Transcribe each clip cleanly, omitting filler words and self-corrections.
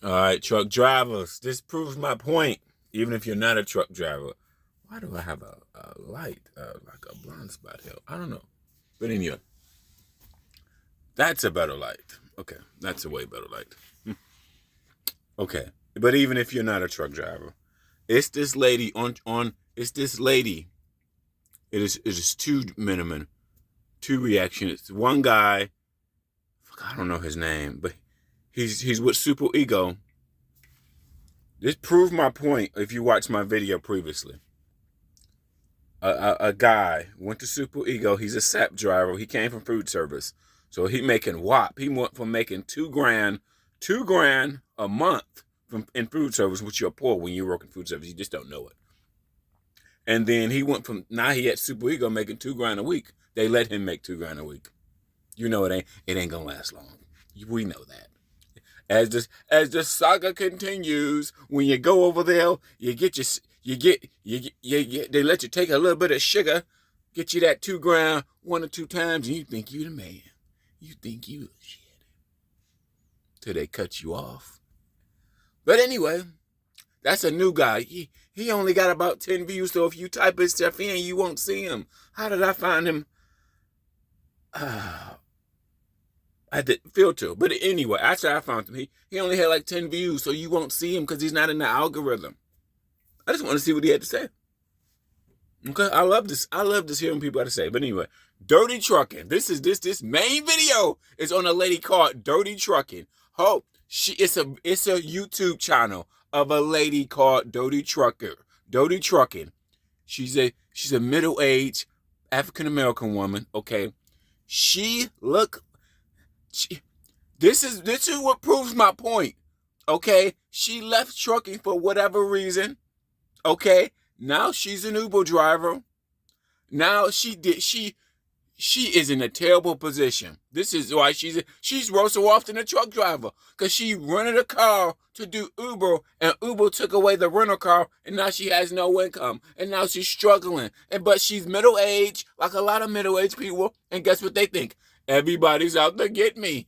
All right, truck drivers. This proves my point. Even if you're not a truck driver, why do I have a light, like a blind spot here? I don't know. But anyway, that's a better light. Okay, that's a way better light. Okay, but even if you're not a truck driver, it's this lady on. It's this lady. It is two reactions. One guy, I don't know his name, but he's with Super Ego. This proved my point if you watched my video previously. A guy went to Super Ego. He's a SAP driver. He came from food service. So he making WAP. He went from making $2,000 a month in food service, which you're poor when you work in food service. You just don't know it. And then he went from, now he at Super Ego making $2,000 a week. They let him make $2,000 a week. You know it ain't gonna last long. We know that. As the saga continues, when you go over there, they let you take a little bit of sugar, get you that $2,000 one or two times, and you think you the man. You think you the shit. Till they cut you off. But anyway, that's a new guy. He only got about 10 views, so if you type his stuff in, you won't see him. How did I find him? I did filter. But anyway, after I found him, he only had like 10 views, so you won't see him because he's not in the algorithm. I just want to see what he had to say. Okay, I love this. I love just hearing people have to say. But anyway, Dirty Trucking. This main video is on a lady called Dirty Trucking. Oh, it's a YouTube channel of a lady called Dirty Trucker. Dirty Trucking. She's a middle-aged African American woman. Okay, this is what proves my point. Okay, she left trucking for whatever reason. Okay, now she's an Uber driver. Now she is in a terrible position. This is why she's worse off than a truck driver, because she rented a car to do Uber, and Uber took away the rental car, and now she has no income, and now she's struggling. But she's middle-aged, like a lot of middle-aged people, and guess what they think? Everybody's out to get me.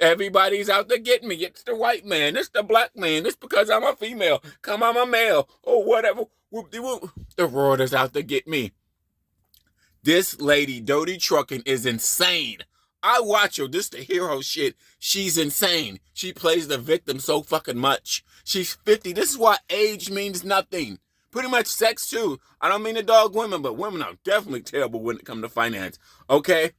Everybody's out to get me. It's the white man. It's the black man. It's because I'm a female. Come, I'm a male. Or whatever. The world is out to get me. This lady, Dirty Trucking, is insane. I watch her. This the hero shit. She's insane. She plays the victim so fucking much. She's 50. This is why age means nothing. Pretty much sex too. I don't mean to dog women, but women are definitely terrible when it comes to finance. Okay?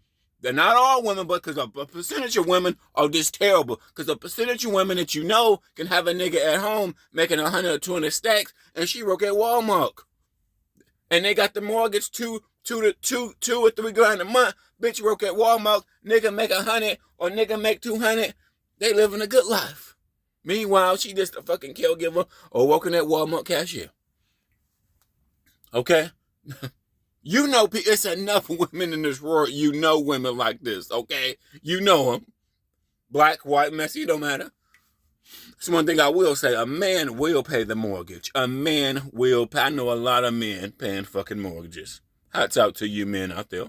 They're not all women, but because a percentage of women are just terrible. Because a percentage of women that you know can have a nigga at home making 100 or 200 stacks, and she work at Walmart. And they got the mortgage two or $3,000 a month. Bitch work at Walmart, nigga make 100 or nigga make 200. They living a good life. Meanwhile, she just a fucking caregiver or working at Walmart cashier. Okay? You know, it's enough women in this world. You know women like this, okay? You know them. Black, white, messy, don't matter. It's one thing I will say. A man will pay the mortgage. A man will pay. I know a lot of men paying fucking mortgages. Hats out to you men out there.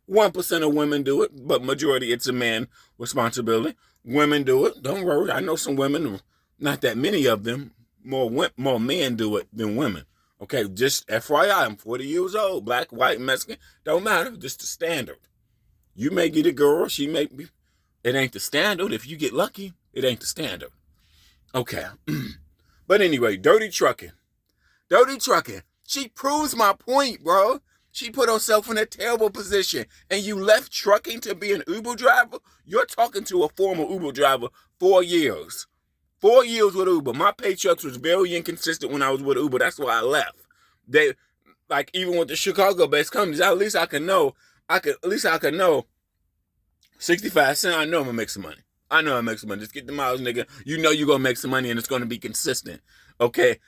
1% of women do it, but majority it's a man responsibility. Women do it. Don't worry. I know some women, not that many of them. More men do it than women. Okay, just FYI, I'm 40 years old. Black, white, Mexican, don't matter. Just the standard. You may get a girl, she may be. It ain't the standard. If you get lucky, it ain't the standard. Okay. But anyway, Dirty Trucking. Dirty Trucking. She proves my point, bro. She put herself in a terrible position. And you left trucking to be an Uber driver? You're talking to a former Uber driver 4 years. 4 years with Uber. My paychecks was very inconsistent when I was with Uber. That's why I left. They, like, even with the Chicago-based companies, at least I can know. At least I can know 65 cents, I know I'm going to make some money. I know I make some money. Just get the miles, nigga. You know you're going to make some money and it's going to be consistent. Okay?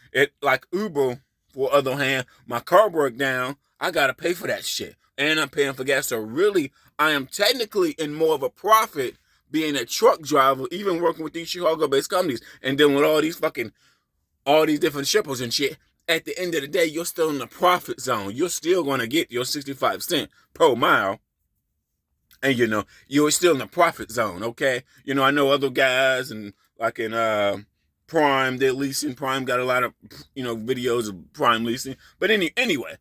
Like Uber, for the other hand, my car broke down. I got to pay for that shit. And I'm paying for gas. So really, I am technically in more of a profit being a truck driver, even working with these Chicago-based companies. And then with all these different shippers and shit, at the end of the day, you're still in the profit zone. You're still going to get your 65 cents per mile. And, you know, you're still in the profit zone, okay? You know, I know other guys and like in Prime, they're leasing. Prime got a lot of, videos of Prime leasing. But anyway,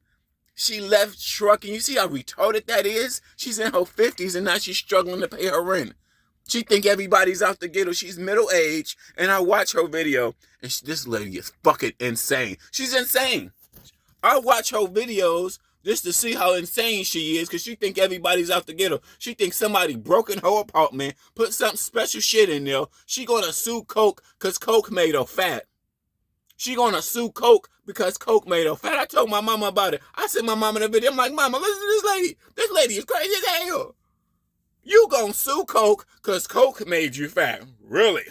she left trucking. You see how retarded that is? She's in her 50s and now she's struggling to pay her rent. She think everybody's out to get her. She's middle-aged, and I watch her video, and this lady is fucking insane. She's insane. I watch her videos just to see how insane she is, because she think everybody's out to get her. She thinks somebody broke in her apartment, put some special shit in there. She gonna sue Coke because Coke made her fat. She gonna sue Coke because Coke made her fat. I told my mama about it. I sent my mama the video. I'm like, Mama, listen to this lady. This lady is crazy as hell. You gonna sue Coke because Coke made you fat. Really?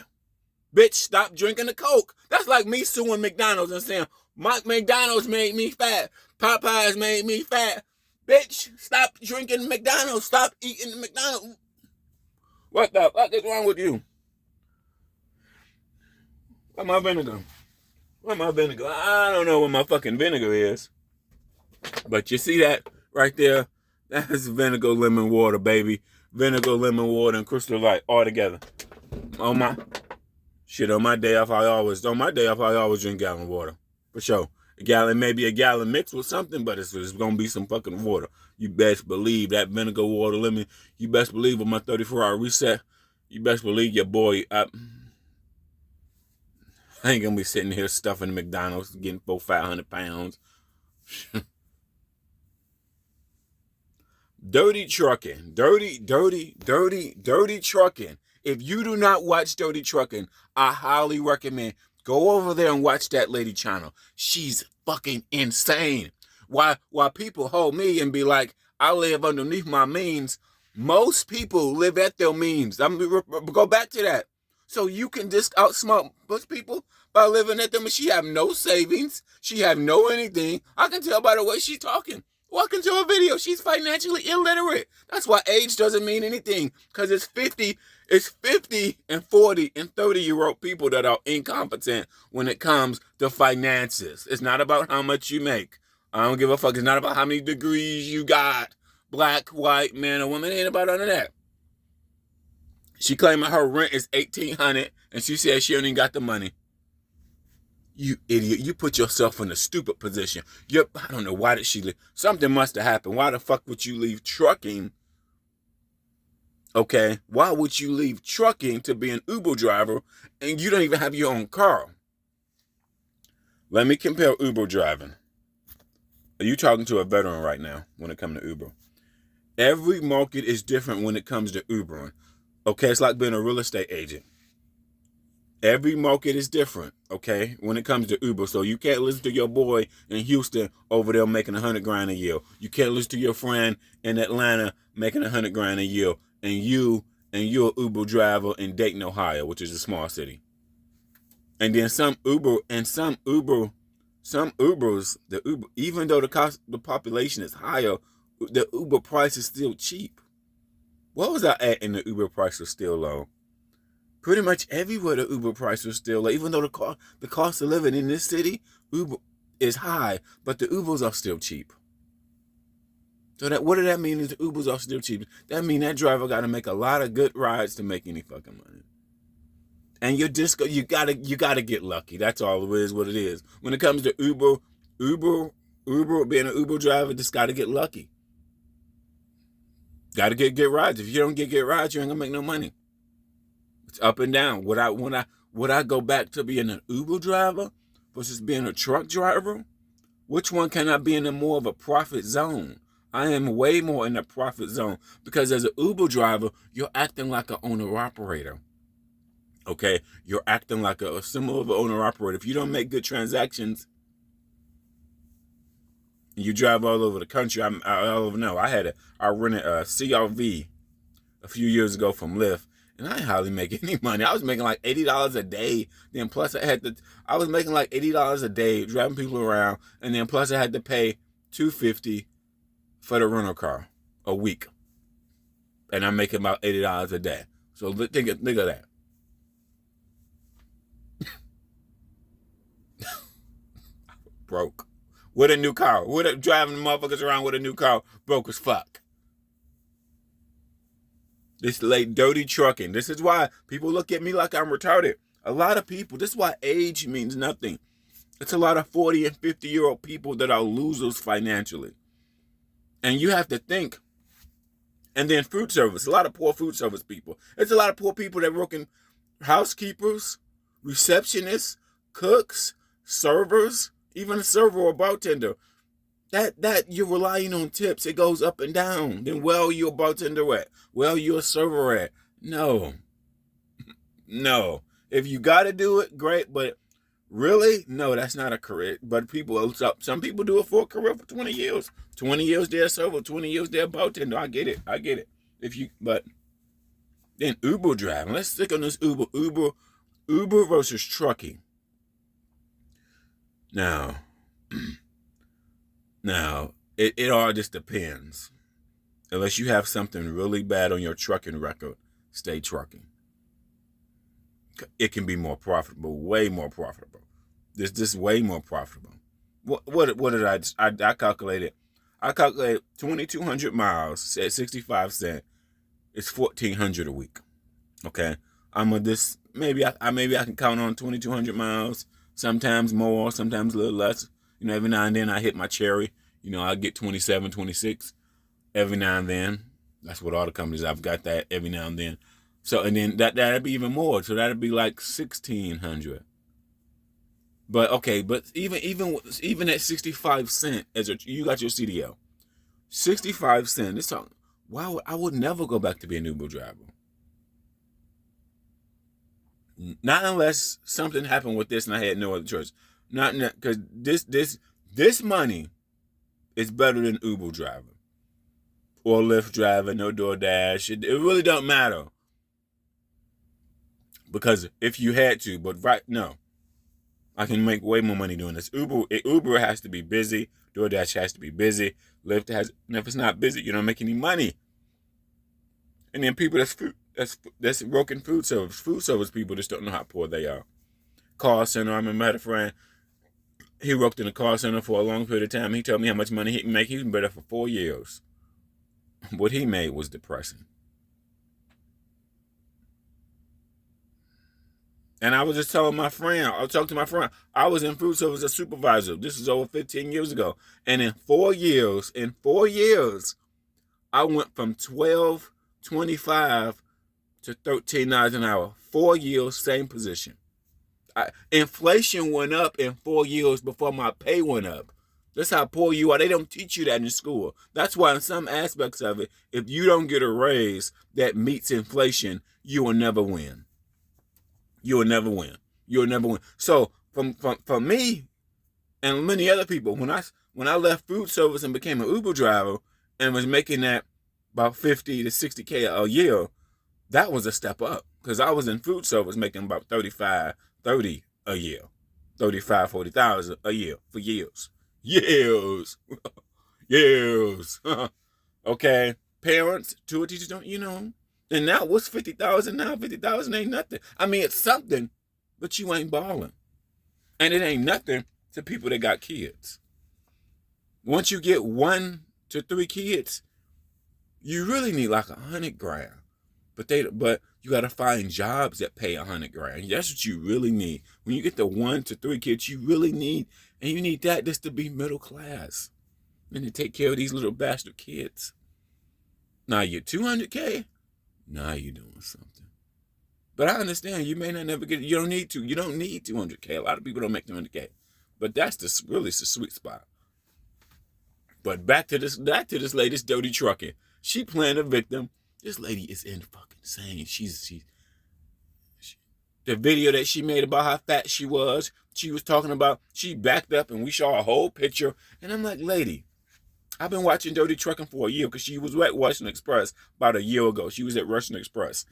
Bitch, stop drinking the Coke. That's like me suing McDonald's and saying, McDonald's made me fat. Popeyes made me fat. Bitch, stop drinking McDonald's. Stop eating McDonald's. What the fuck is wrong with you? Where's my vinegar? Where's my vinegar? I don't know what my fucking vinegar is. But you see that right there? That's vinegar lemon water, baby. Vinegar, lemon water, and Crystal Light all together. On my day off, I always drink gallon water. For sure. Maybe a gallon mixed with something, but it's gonna be some fucking water. You best believe that vinegar, water, lemon. You best believe with my 34-hour reset, you best believe your boy, I ain't gonna be sitting here stuffing McDonald's, getting 500 pounds. Dirty trucking. Dirty trucking. If you do not watch Dirty Trucking, I highly recommend go over there and watch that lady channel. She's fucking insane. Why people hold me and be like, I live underneath my means. Most people live at their means. I'm gonna go back to that. So you can just outsmart most people by living at them. She have no savings. She have no anything. I can tell by the way she's talking. Walk into a video, she's financially illiterate. That's why age doesn't mean anything. Because it's 50 and 40 and 30-year-old people that are incompetent when it comes to finances. It's not about how much you make. I don't give a fuck. It's not about how many degrees you got. Black, white, man, or woman. It ain't about none of that. She claiming her rent is $1,800 and she said she only got the money. You idiot. You put yourself in a stupid position. I don't know, why did she leave? Something must have happened. Why the fuck would you leave trucking? Okay, why would you leave trucking to be an Uber driver and you don't even have your own car? Let me compare Uber driving. Are you talking to a veteran right now when it comes to Uber? Every market is different when it comes to Ubering. Okay, it's like being a real estate agent. Every market is different, okay, when it comes to Uber. So you can't listen to your boy in Houston over there making $100,000 a year. You can't listen to your friend in Atlanta making $100,000 a year, and you're an Uber driver in Dayton, Ohio, which is a small city. And then some Ubers, even though the population is higher, the Uber price is still cheap. What was I at and the Uber price was still low? Pretty much everywhere the Uber price was still low. Even though the cost of living in this city, Uber is high, but the Ubers are still cheap. So what does that mean is the Ubers are still cheap? That means that driver got to make a lot of good rides to make any fucking money. And you gotta get lucky. That's all it is. What it is. When it comes to Uber, being an Uber driver, just gotta get lucky. Gotta get rides. If you don't get rides, you ain't gonna make no money. It's up and down. Would I go back to being an Uber driver versus being a truck driver? Which one can I be in more of a profit zone? I am way more in the profit zone because as an Uber driver, you're acting like an owner-operator. Okay? You're acting like a similar of an owner-operator. If you don't make good transactions, you drive all over the country. I rented a CRV a few years ago from Lyft. And I didn't hardly make any money. I was making like $80 a day. Then plus I was making like $80 a day driving people around. And then plus I had to pay $250 for the rental car a week. And I'm making about $80 a day. So think of that. Broke. With a new car. Driving motherfuckers around with a new car. Broke as fuck. This late dirty trucking. This is why people look at me like I'm retarded. A lot of people, this is why age means nothing. It's a lot of 40 and 50-year-old people that are losers financially. And you have to think. And then food service, a lot of poor food service people. It's a lot of poor people that work in housekeepers, receptionists, cooks, servers, even a server or bartender. That you're relying on tips. It goes up and down. Then well, you're a bartender at. Well, you're a server at. No. No. If you got to do it, great. But really, no, that's not a career. But some people do it for a career for 20 years. 20 years they're a server. 20 years they're a bartender. I get it. But then Uber driving. Let's stick on this Uber versus trucking. Now, it all just depends. Unless you have something really bad on your trucking record, stay trucking. It can be more profitable, way more profitable. This way more profitable. What did I calculated? I calculated 2,200 miles at 65 cents. It's $1,400 a week. Okay, maybe I can count on 2,200 miles. Sometimes more, sometimes a little less. Every now and then I hit my cherry. I get 27, 26 every now and then. That's what all the companies I've got that every now and then. So and then that'd be even more. So that'd be like 1,600. But okay, but even at 65 cents you got your CDL, 65 cents. This talking. Wow, I would never go back to being an Uber driver. Not unless something happened with this and I had no other choice. Not because this money is better than Uber driving or Lyft driving, no DoorDash. It really don't matter. Because if you had to, but no. I can make way more money doing this. Uber has to be busy. DoorDash has to be busy. Lyft and if it's not busy, you don't make any money. And then people that's working food service people just don't know how poor they are. Call center. I remember I had a friend. He worked in a call center for a long period of time. He told me how much money he can make. He's been there for 4 years. What he made was depressing. And I was just telling my friend, I was in food service as a supervisor. This is over 15 years ago. And in 4 years, I went from $12.25 to $13 an hour. 4 years, same position. Inflation went up in 4 years before my pay went up. That's how poor you are. They don't teach you that in school. That's why in some aspects of it, if you don't get a raise that meets inflation, you will never win. You will never win. So for me and many other people, when I left food service and became an Uber driver and was making that about 50 to 60K a year, that was a step up. Because I was in food service making about 30 a year. 40,000 a year for years. Years. Okay. Parents, tour teachers don't, And now what's 50,000 now? 50,000 ain't nothing. I mean, it's something, but you ain't balling. And it ain't nothing to people that got kids. Once you get 1 to 3 kids, you really need like $100,000. But you gotta find jobs that pay $100,000. That's what you really need. When you get the 1 to 3 kids, you really need, and you need that just to be middle class and to take care of these little bastard kids. Now you're $200K. Now you're doing something. But I understand you may not never get it. You don't need to. You don't need $200K. A lot of people don't make $200K. But that's really the sweet spot. But back to this lady's dirty trucking. She playing a victim. This lady is insane. She the video that she made about how fat she was talking about, she backed up and we saw a whole picture. And I'm like, lady, I've been watching Dirty Trucking for a year because she was at Russian Express about a year ago. She was at Russian Express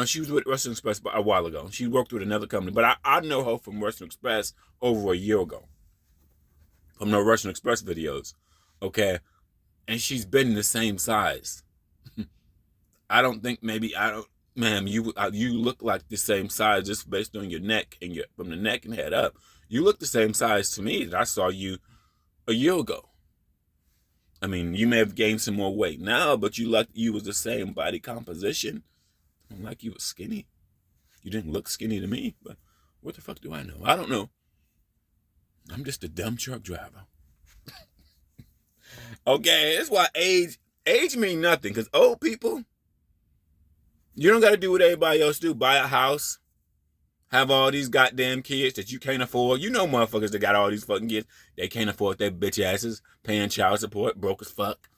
she was with Russian Express a while ago. She worked with another company, but I know her from Russian Express over a year ago. From the Russian Express videos, okay? And she's been the same size. Ma'am, you look like the same size just based on your neck and from the neck and head up. You look the same size to me that I saw you a year ago. I mean, you may have gained some more weight now, but you was the same body composition. Like you were skinny. You didn't look skinny to me, but what the fuck do I know? I don't know. I'm just a dumb truck driver. Okay, that's why age mean nothing. Because old people, you don't got to do what everybody else do. Buy a house, have all these goddamn kids that you can't afford. You know motherfuckers that got all these fucking kids. They can't afford their bitch asses, paying child support, broke as fuck.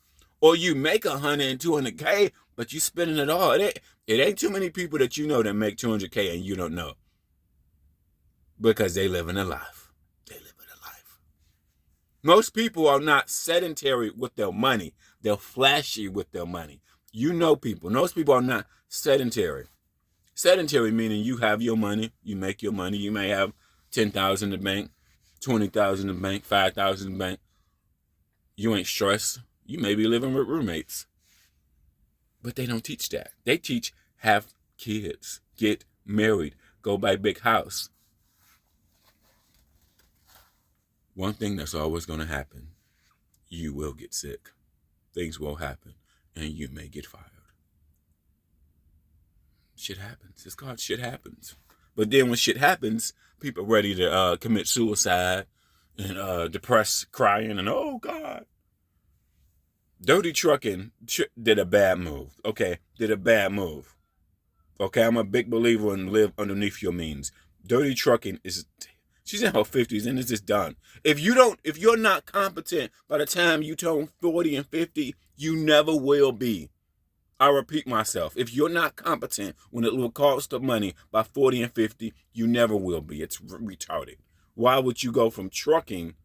Or you make 100 and 200K, but you spending it all. It ain't too many people that you know that make 200K and you don't know. Because they living a life. They living a life. Most people are not sedentary with their money. They're flashy with their money. You know people. Most people are not sedentary. Sedentary meaning you have your money, you make your money. You may have 10,000 in the bank, 20,000 in the bank, 5,000 in the bank. You ain't stressed. You may be living with roommates. But they don't teach that. They teach have kids, get married, go buy a big house. One thing that's always going to happen, you will get sick. Things will happen, and you may get fired. Shit happens. It's called shit happens. But then when shit happens, people are ready to commit suicide and depressed, crying, and oh God. Dirty trucking did a bad move. Okay, did a bad move. Okay, I'm a big believer in live underneath your means. Dirty trucking is, she's in her 50s and it's just done. If you're not competent by the time you turn 40 and 50, you never will be. I repeat myself. If you're not competent when it will cost of money by 40 and 50, you never will be. It's retarded. Why would you go from trucking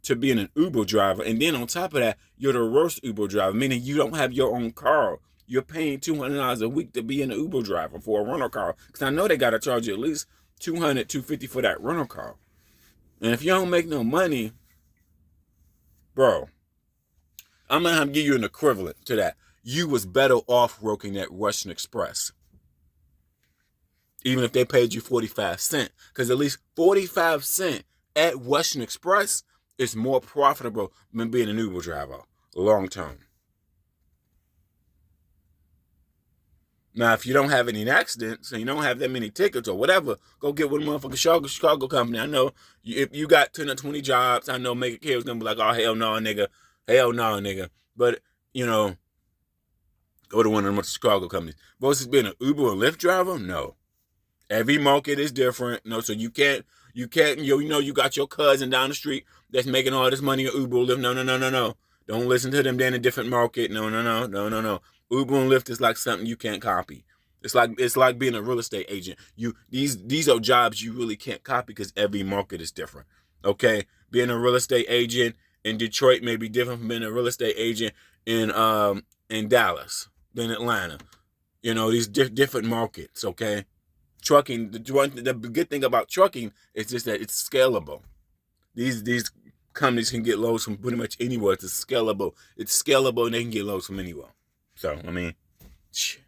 to being an Uber driver, and then on top of that, you're the worst Uber driver, meaning you don't have your own car. You're paying $200 a week to be an Uber driver for a rental car. Because I know they got to charge you at least $200, $250 for that rental car. And if you don't make no money, bro, I'm going to have to give you an equivalent to that. You was better off working at Russian Express. Even if they paid you 45 cents. Because at least 45 cents at Russian Express is more profitable than being an Uber driver long term. Now, if you don't have any accidents and you don't have that many tickets or whatever, go get with a motherfucking Chicago company. I know if you got 10 or 20 jobs, I know Make It Care is going to be like, oh, hell no, nigga. Hell no, nigga. But, you know, go to one of them Chicago companies. Versus being an Uber and Lyft driver, no. Every market is different. No, so you can't, you got your cousin down the street that's making all this money at Uber, Lyft. No. Don't listen to them. They're in a different market. No. Uber and Lyft is like something you can't copy. It's like being a real estate agent. These are jobs you really can't copy because every market is different. Okay, being a real estate agent in Detroit may be different from being a real estate agent in Dallas than Atlanta. You know, these different markets. Okay, trucking. The good thing about trucking is just that it's scalable. These companies can get loads from pretty much anywhere. It's scalable. It's scalable, and they can get loads from anywhere. So, I mean, shit.